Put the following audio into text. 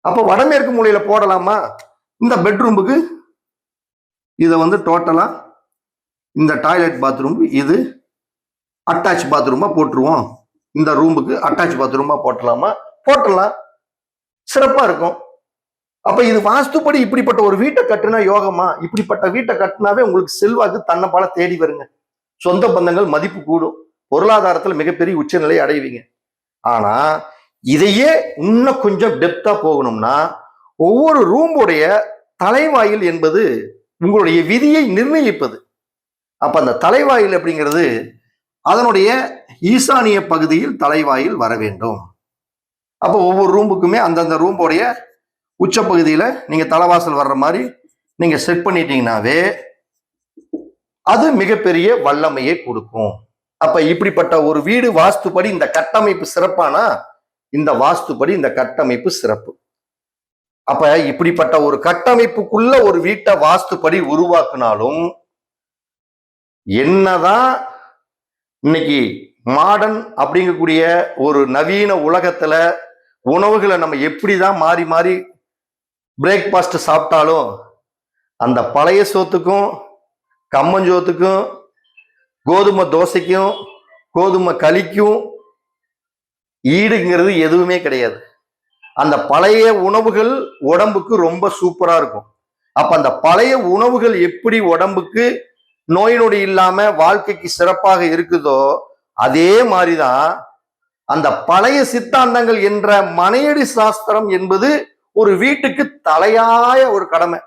அப்ப வடமேற்கு மூலையில போடலாமா? இந்த பெட்ரூமுக்கு இதை வந்து டோட்டலா இந்த டாய்லெட் பாத்ரூம் இது அட்டாச் பாத்ரூமா போட்டுருவோம். இந்த ரூமுக்கு அட்டாச் பாத்ரூமா போட்டலாமா? போட்டலாம், சிறப்பா இருக்கும். அப்ப இது வாஸ்துப்படி இப்படிப்பட்ட ஒரு வீட்டை கட்டுனா யோகமா? இப்படிப்பட்ட வீட்டை கட்டினாவே உங்களுக்கு செல்வாக்கு தன்னைப்பால தேடி வருங்க. சொந்த பந்தங்கள் மதிப்பு கூடும், பொருளாதாரத்தில் மிகப்பெரிய உச்சநிலை அடைவீங்க. ஆனா இதையே இன்னும் கொஞ்சம் டெப்தா போகணும்னா ஒவ்வொரு ரூமுடைய தலைவாயில் என்பது உங்களுடைய விதியை நிர்ணயிப்பது. அப்ப அந்த தலைவாயில் அப்படிங்கிறது அதனுடைய ஈசானிய பகுதியில் தலைவாயில் வர வேண்டும். அப்போ ஒவ்வொரு ரூமுக்குமே அந்தந்த ரூமுடைய உச்ச பகுதியில நீங்க தலைவாசல் வர்ற மாதிரி நீங்க செட் பண்ணிட்டீங்கன்னாவே அது மிகப்பெரிய வல்லமையை கொடுக்கும். அப்ப இப்படிப்பட்ட ஒரு வீடு வாஸ்துப்படி இந்த கட்டமைப்பு சிறப்பானா இந்த வாஸ்துப்படி இந்த கட்டமைப்பு சிறப்பு. அப்ப இப்படிப்பட்ட ஒரு கட்டமைப்புக்குள்ள ஒரு வீட்டை வாஸ்துப்படி உருவாக்குனாலும் என்னதான் இன்னைக்கு மாடர்ன் அப்படிங்கக்கூடிய ஒரு நவீன உலகத்துல உணவுகளை நம்ம எப்படிதான் மாறி மாறி பிரேக்பாஸ்ட் சாப்பிட்டாலும் அந்த பழைய சோத்துக்கும் கம்மஞ்சோத்துக்கும் கோதுமை தோசைக்கும் கோதுமை களிக்கும் ஈடுங்கிறது எதுவுமே கிடையாது. அந்த பழைய உணவுகள் உடம்புக்கு ரொம்ப சூப்பரா இருக்கும். அப்ப அந்த பழைய உணவுகள் எப்படி உடம்புக்கு நோய் நொடி இல்லாம வாழ்க்கைக்கு சிறப்பாக இருக்குதோ அதே மாதிரிதான் அந்த பழைய சித்தாந்தங்கள் என்ற மனையடி சாஸ்திரம் என்பது ஒரு வீட்டுக்கு தலையாய ஒரு கடமை.